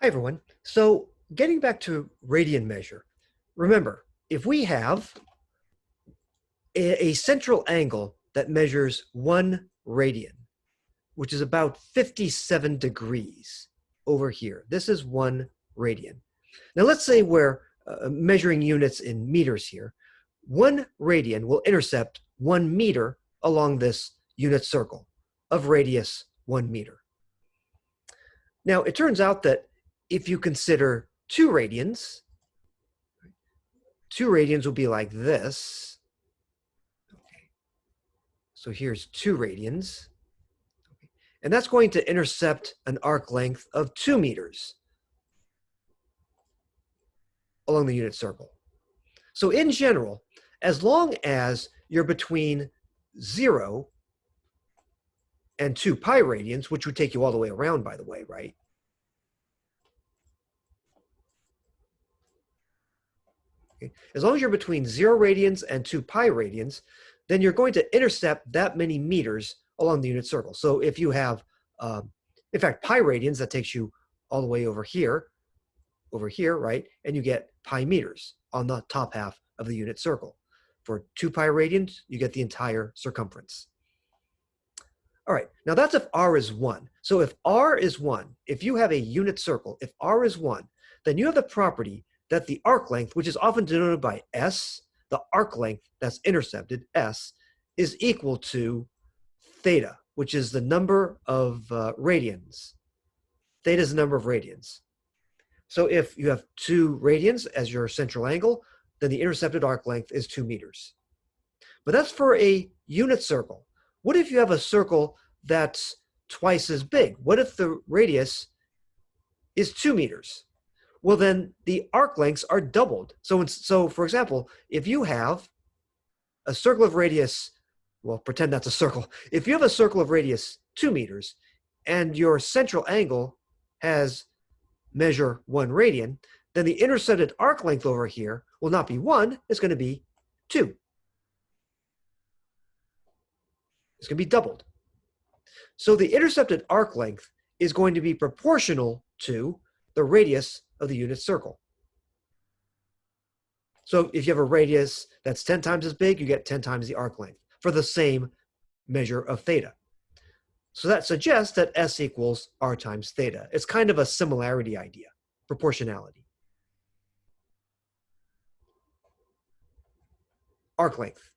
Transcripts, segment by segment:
Hi, everyone. So getting back to radian measure, remember, if we have a central angle that measures 1 radian, which is about 57 degrees over here, this is 1 radian. Now let's say we're measuring units in meters here. 1 radian will intercept 1 meter along this unit circle of radius 1 meter. Now it turns out that if you consider 2 radians, 2 radians will be like this. Okay. So here's 2 radians. Okay. And that's going to intercept an arc length of 2 meters along the unit circle. So in general, as long as you're between 0 and 2 pi radians, which would take you all the way around, by the way, right? Okay. As long as you're between 0 radians and 2 pi radians, then you're going to intercept that many meters along the unit circle. So if you have, in fact, pi radians, that takes you all the way over here, right? And you get pi meters on the top half of the unit circle. For 2 pi radians, you get the entire circumference. All right, now that's if r is 1. So if r is 1, if you have a unit circle, if r is 1, then you have the property that the arc length, which is often denoted by s, the arc length that's intercepted, s, is equal to theta, which is the number of radians. Theta is the number of radians. So if you have 2 radians as your central angle, then the intercepted arc length is 2 meters. But that's for a unit circle. What if you have a circle that's twice as big? What if the radius is 2 meters? Well, then the arc lengths are doubled. So for example, if you have a circle of radius, well, pretend that's a circle. If you have a circle of radius 2 meters and your central angle has measure 1 radian, then the intercepted arc length over here will not be 1, it's going to be 2. It's going to be doubled. So the intercepted arc length is going to be proportional to the radius of the unit circle. So if you have a radius that's 10 times as big, you get 10 times the arc length for the same measure of theta. So that suggests that s equals r times theta. It's kind of a similarity idea, proportionality. Arc length.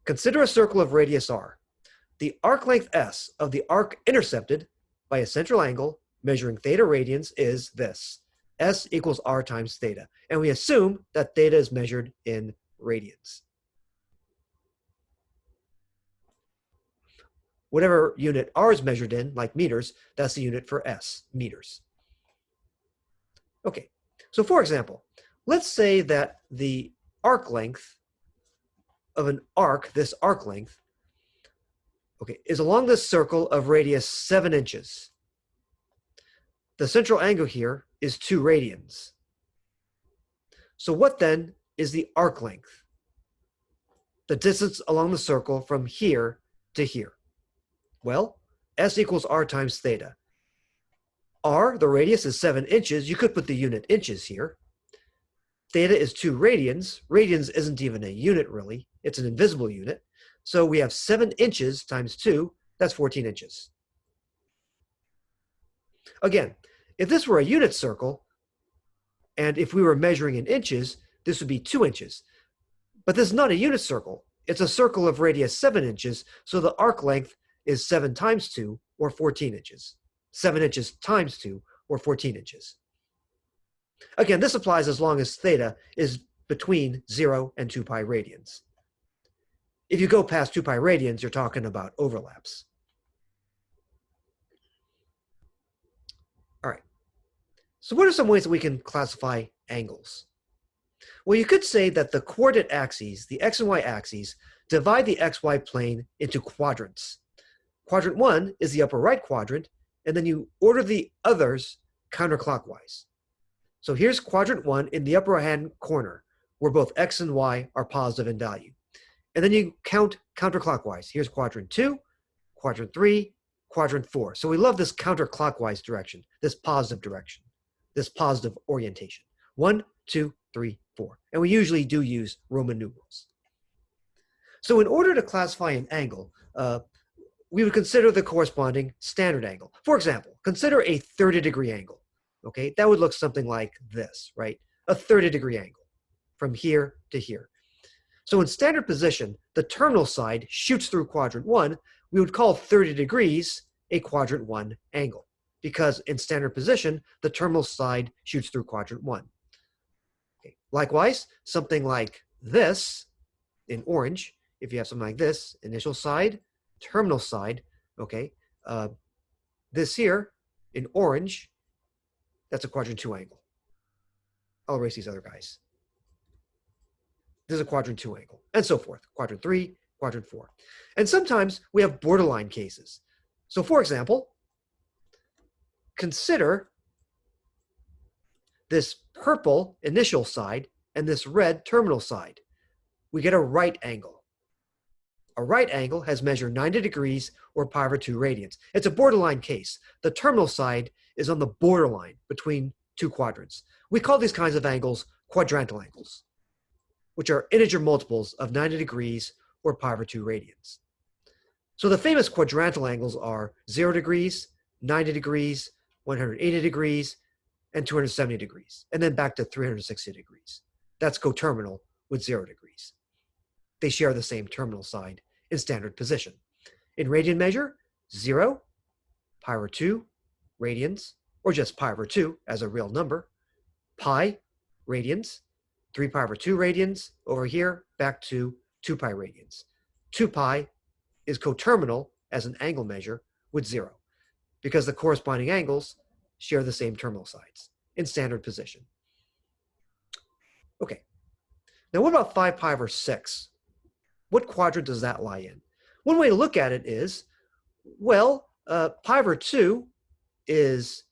Consider a circle of radius r. The arc length s of the arc intercepted by a central angle measuring theta radians is this. S equals r times theta. And we assume that theta is measured in radians. Whatever unit r is measured in, like meters, that's the unit for s, meters. Okay, so for example, let's say that the arc length of an arc, this arc length, okay, is along this circle of radius 7 inches. The central angle here is 2 radians. So what then is the arc length? The distance along the circle from here to here. Well, s equals r times theta. R, the radius, is 7 inches. You could put the unit inches here. Theta is 2 radians. Radians isn't even a unit, really. It's an invisible unit. So we have 7 inches times 2. That's 14 inches. Again, if this were a unit circle, and if we were measuring in inches, this would be 2 inches. But this is not a unit circle. It's a circle of radius 7 inches, so the arc length is 7 times 2, or 14 inches. 7 inches times 2, or 14 inches. Again, this applies as long as theta is between 0 and 2 pi radians. If you go past 2 pi radians, you're talking about overlaps. All right. So what are some ways that we can classify angles? Well, you could say that the coordinate axes, the x and y axes, divide the xy plane into quadrants. Quadrant 1 is the upper right quadrant, and then you order the others counterclockwise. So here's quadrant 1 in the upper right-hand corner, where both x and y are positive in value. And then you count counterclockwise. Here's quadrant 2, quadrant 3, quadrant 4. So we love this counterclockwise direction, this positive direction. this positive orientation. 1, 2, 3, 4. And we usually do use Roman numerals. So in order to classify an angle, we would consider the corresponding standard angle. For example, consider a 30-degree angle. Okay, that would look something like this, right? A 30-degree angle from here to here. So in standard position, the terminal side shoots through quadrant 1. We would call 30 degrees a quadrant 1 angle, because in standard position, the terminal side shoots through quadrant 1. Okay. Likewise, something like this in orange, if you have something like this, initial side, terminal side, okay, this here in orange, that's a quadrant 2 angle. I'll erase these other guys. This is a quadrant 2 angle, and so forth. Quadrant 3, quadrant 4. And sometimes we have borderline cases. So for example, consider this purple initial side and this red terminal side. We get a right angle. A right angle has measured 90 degrees or pi/2 radians. It's a borderline case. The terminal side is on the borderline between two quadrants. We call these kinds of angles quadrantal angles, which are integer multiples of 90 degrees or pi/2 radians. So the famous quadrantal angles are 0 degrees, 90 degrees, 180 degrees, and 270 degrees, and then back to 360 degrees. That's coterminal with 0 degrees. They share the same terminal side in standard position. In radian measure, 0, pi/2 radians, or just pi/2 as a real number, pi radians, 3 pi/2 radians, over here, back to 2 pi radians. 2 pi is coterminal as an angle measure with 0, because the corresponding angles share the same terminal sides in standard position. Okay, now what about 5 pi/6? What quadrant does that lie in? One way to look at it is, well, pi/2 is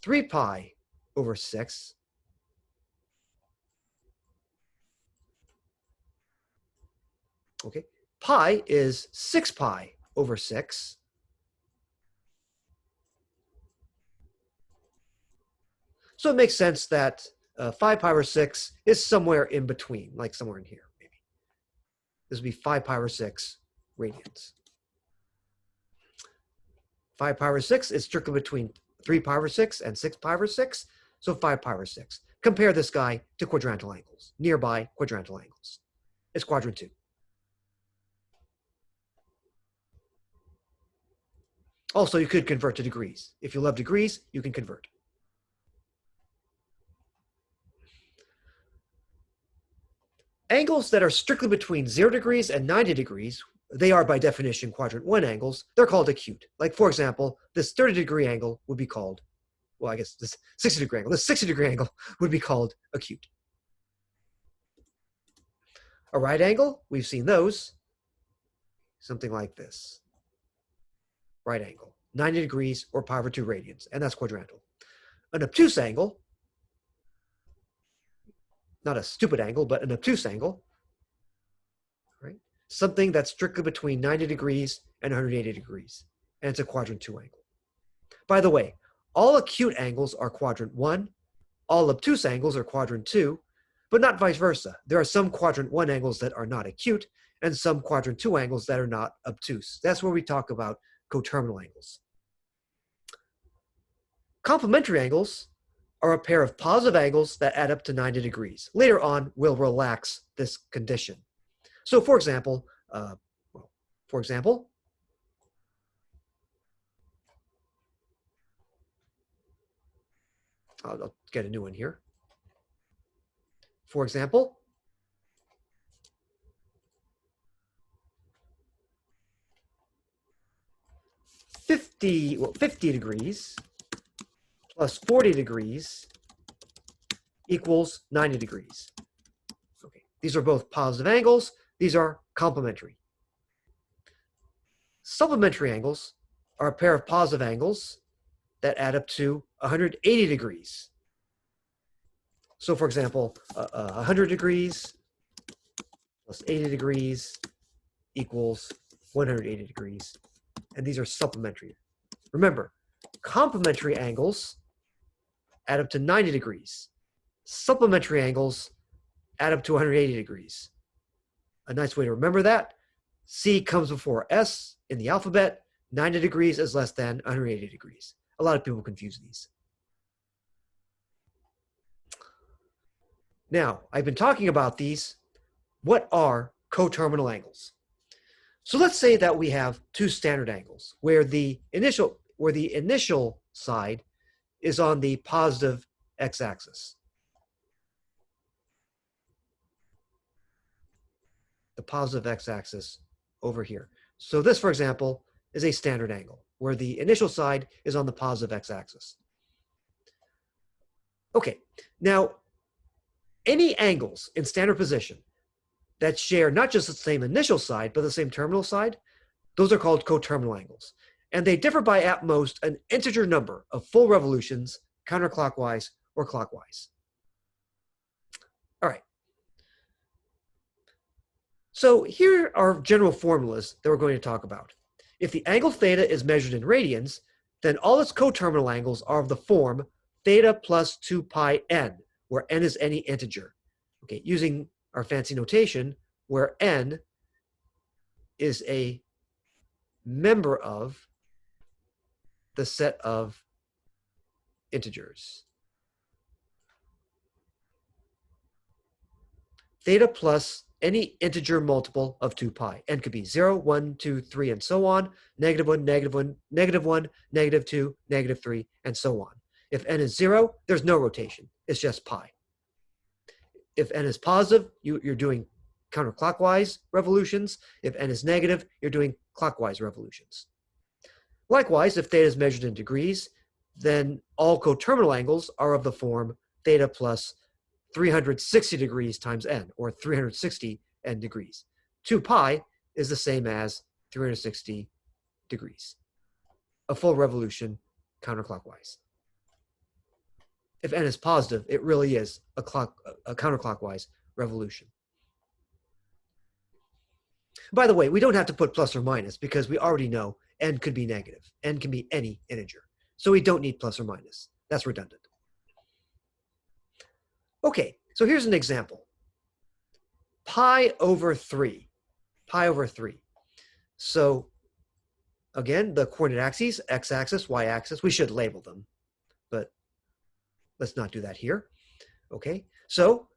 3 pi over 6. Okay, pi is 6 pi over 6. So it makes sense that 5 pi/6 is somewhere in between, like somewhere in here, maybe. This would be 5 pi/6 radians. 5 pi/6 is strictly between 3 pi/6 and 6 pi/6, so 5 pi/6. Compare this guy to quadrantal angles, nearby quadrantal angles. It's quadrant 2. Also, you could convert to degrees. If you love degrees, you can convert. Angles that are strictly between 0 degrees and 90 degrees, they are by definition quadrant 1 angles. They're called acute. Like, for example, this 30-degree angle would be called, well, I guess this 60-degree angle. This 60-degree angle would be called acute. A right angle, we've seen those. Something like this. Right angle, 90 degrees or pi/2 radians, and that's quadrantal. An obtuse angle, not a stupid angle, but an obtuse angle, right? Something that's strictly between 90 degrees and 180 degrees, and it's a quadrant 2 angle. By the way, all acute angles are quadrant 1, all obtuse angles are quadrant 2, but not vice versa. There are some quadrant 1 angles that are not acute, and some quadrant 2 angles that are not obtuse. That's where we talk about coterminal angles. Complementary angles are a pair of positive angles that add up to 90 degrees. Later on, we'll relax this condition. So for example, I'll get a new one here. For example, fifty degrees plus 40 degrees equals 90 degrees. Okay, these are both positive angles. These are complementary. Supplementary angles are a pair of positive angles that add up to 180 degrees. So for example, 100 degrees plus 80 degrees equals 180 degrees. And these are supplementary. Remember, complementary angles add up to 90 degrees. Supplementary angles add up to 180 degrees. A nice way to remember that, C comes before S in the alphabet. 90 degrees is less than 180 degrees. A lot of people confuse these. Now, I've been talking about these. What are coterminal angles? So let's say that we have two standard angles where the initial side is on the positive x-axis. The positive x-axis over here. So this, for example, is a standard angle where the initial side is on the positive x-axis. Okay, now any angles in standard position that share not just the same initial side, but the same terminal side, those are called coterminal angles. And they differ by at most an integer number of full revolutions, counterclockwise or clockwise. All right. So here are general formulas that we're going to talk about. If the angle theta is measured in radians, then all its coterminal angles are of the form theta plus 2 pi n, where n is any integer. Okay, using our fancy notation, where n is a member of the set of integers. Theta plus any integer multiple of 2 pi. N could be 0, 1, 2, 3, and so on, negative 1, negative 1, negative 1, negative 2, negative 3, and so on. If n is 0, there's no rotation. It's just pi. If n is positive, you're doing counterclockwise revolutions. If n is negative, you're doing clockwise revolutions. Likewise, if theta is measured in degrees, then all coterminal angles are of the form theta plus 360 degrees times n, or 360 n degrees. 2 pi is the same as 360 degrees. A full revolution counterclockwise. If n is positive, it really is a counterclockwise revolution. By the way, we don't have to put plus or minus because we already know n could be negative. N can be any integer. So we don't need plus or minus. That's redundant. Okay, so here's an example. Pi over 3. Pi over 3. So again, the coordinate axes, x-axis, y-axis, we should label them, but let's not do that here. Okay, so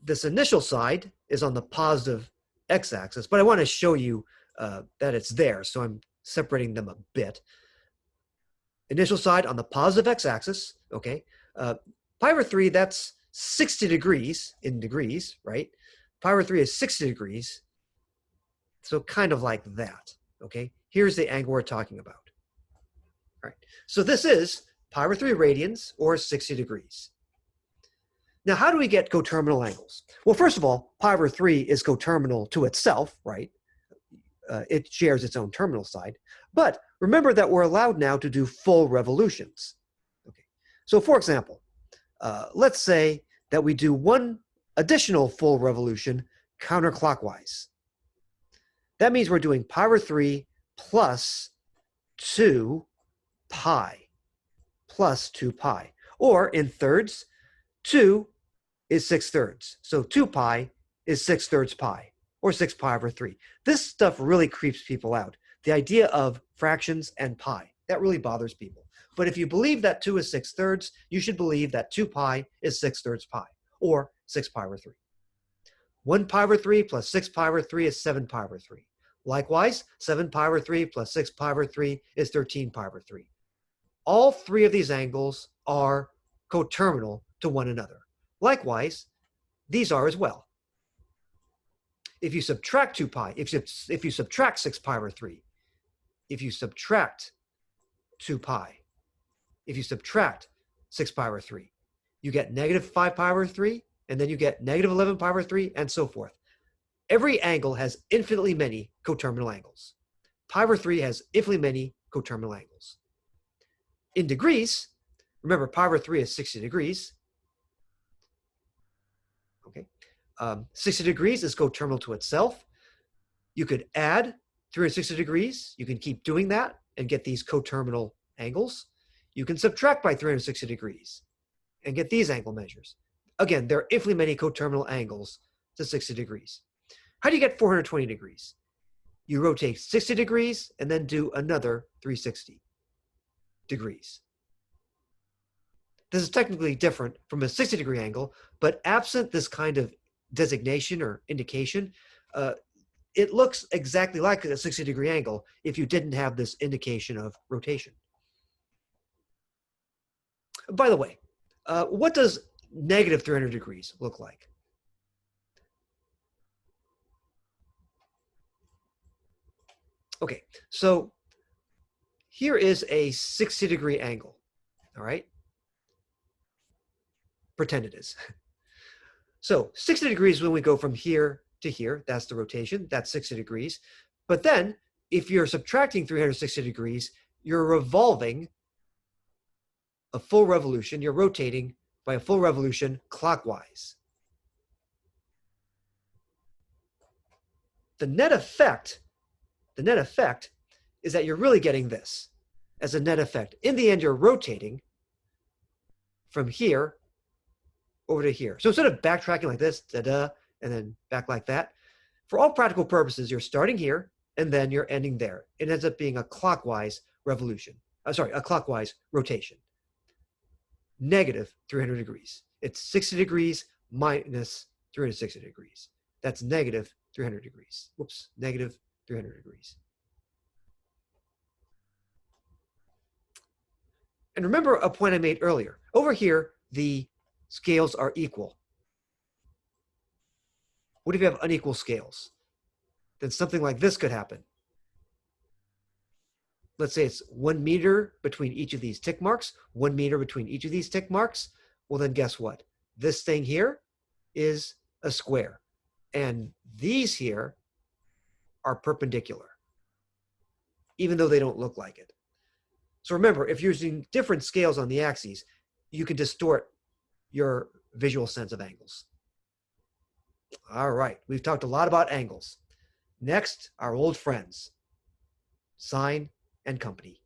this initial side is on the positive x-axis, but I want to show you that it's there, so I'm separating them a bit. Initial side on the positive x-axis, okay. Pi over 3, that's 60 degrees in degrees, right? Pi over 3 is 60 degrees, so kind of like that, okay? Here's the angle we're talking about. All right, so this is pi over 3 radians, or 60 degrees. Now, how do we get coterminal angles? Well, first of all, pi over 3 is coterminal to itself, right? It shares its own terminal side. But remember that we're allowed now to do full revolutions. Okay. So for example, let's say that we do one additional full revolution counterclockwise. That means we're doing pi over 3 plus 2 pi plus 2 pi. Or in thirds, 2 is 6/3. So 2 pi is 6/3 pi, or 6 pi over 3. This stuff really creeps people out. The idea of fractions and pi, that really bothers people. But if you believe that 2 is 6/3, you should believe that 2 pi is 6/3 pi, or 6 pi over 3. 1 pi over 3 plus 6 pi over 3 is 7 pi over 3. Likewise, 7 pi over 3 plus 6 pi over 3 is 13 pi over 3. All three of these angles are coterminal to one another. Likewise, these are as well. If you subtract 2 pi, if you subtract 6 pi over 3, if you subtract 2 pi, if you subtract 6 pi over 3, you get negative 5 pi over 3, and then you get negative 11 pi over 3, and so forth. Every angle has infinitely many coterminal angles. Pi over 3 has infinitely many coterminal angles. In degrees, remember pi over 3 is 60 degrees. Okay, 60 degrees is coterminal to itself. You could add 360 degrees. You can keep doing that and get these coterminal angles. you can subtract by 360 degrees and get these angle measures. Again, there are infinitely many coterminal angles to 60 degrees. How do you get 420 degrees? You rotate 60 degrees and then do another 360 degrees. This is technically different from a 60-degree angle, but absent this kind of designation or indication, it looks exactly like a 60-degree angle if you didn't have this indication of rotation. By the way, what does negative 300 degrees look like? Okay, so here is a 60-degree angle, all right? Pretend it is. So 60 degrees when we go from here to here, that's the rotation, that's 60 degrees. But then if you're subtracting 360 degrees, you're revolving a full revolution, you're rotating by a full revolution clockwise. The net effect is that you're really getting this as a net effect. In the end, you're rotating from here over to here. So instead of backtracking like this, da-da, and then back like that, for all practical purposes, you're starting here and then you're ending there. It ends up being a clockwise revolution. A clockwise rotation. Negative 300 degrees. It's 60 degrees minus 360 degrees. That's negative 300 degrees. Whoops, negative 300 degrees. And remember a point I made earlier. Over here, the scales are equal. What if you have unequal scales? Then something like this could happen. Let's say it's 1 meter between each of these tick marks, 1 meter between each of these tick marks. Well, then guess what? This thing here is a square. And these here are perpendicular, even though they don't look like it. So remember, if you're using different scales on the axes, you can distort your visual sense of angles. All right, we've talked a lot about angles. Next, our old friends, sine and company.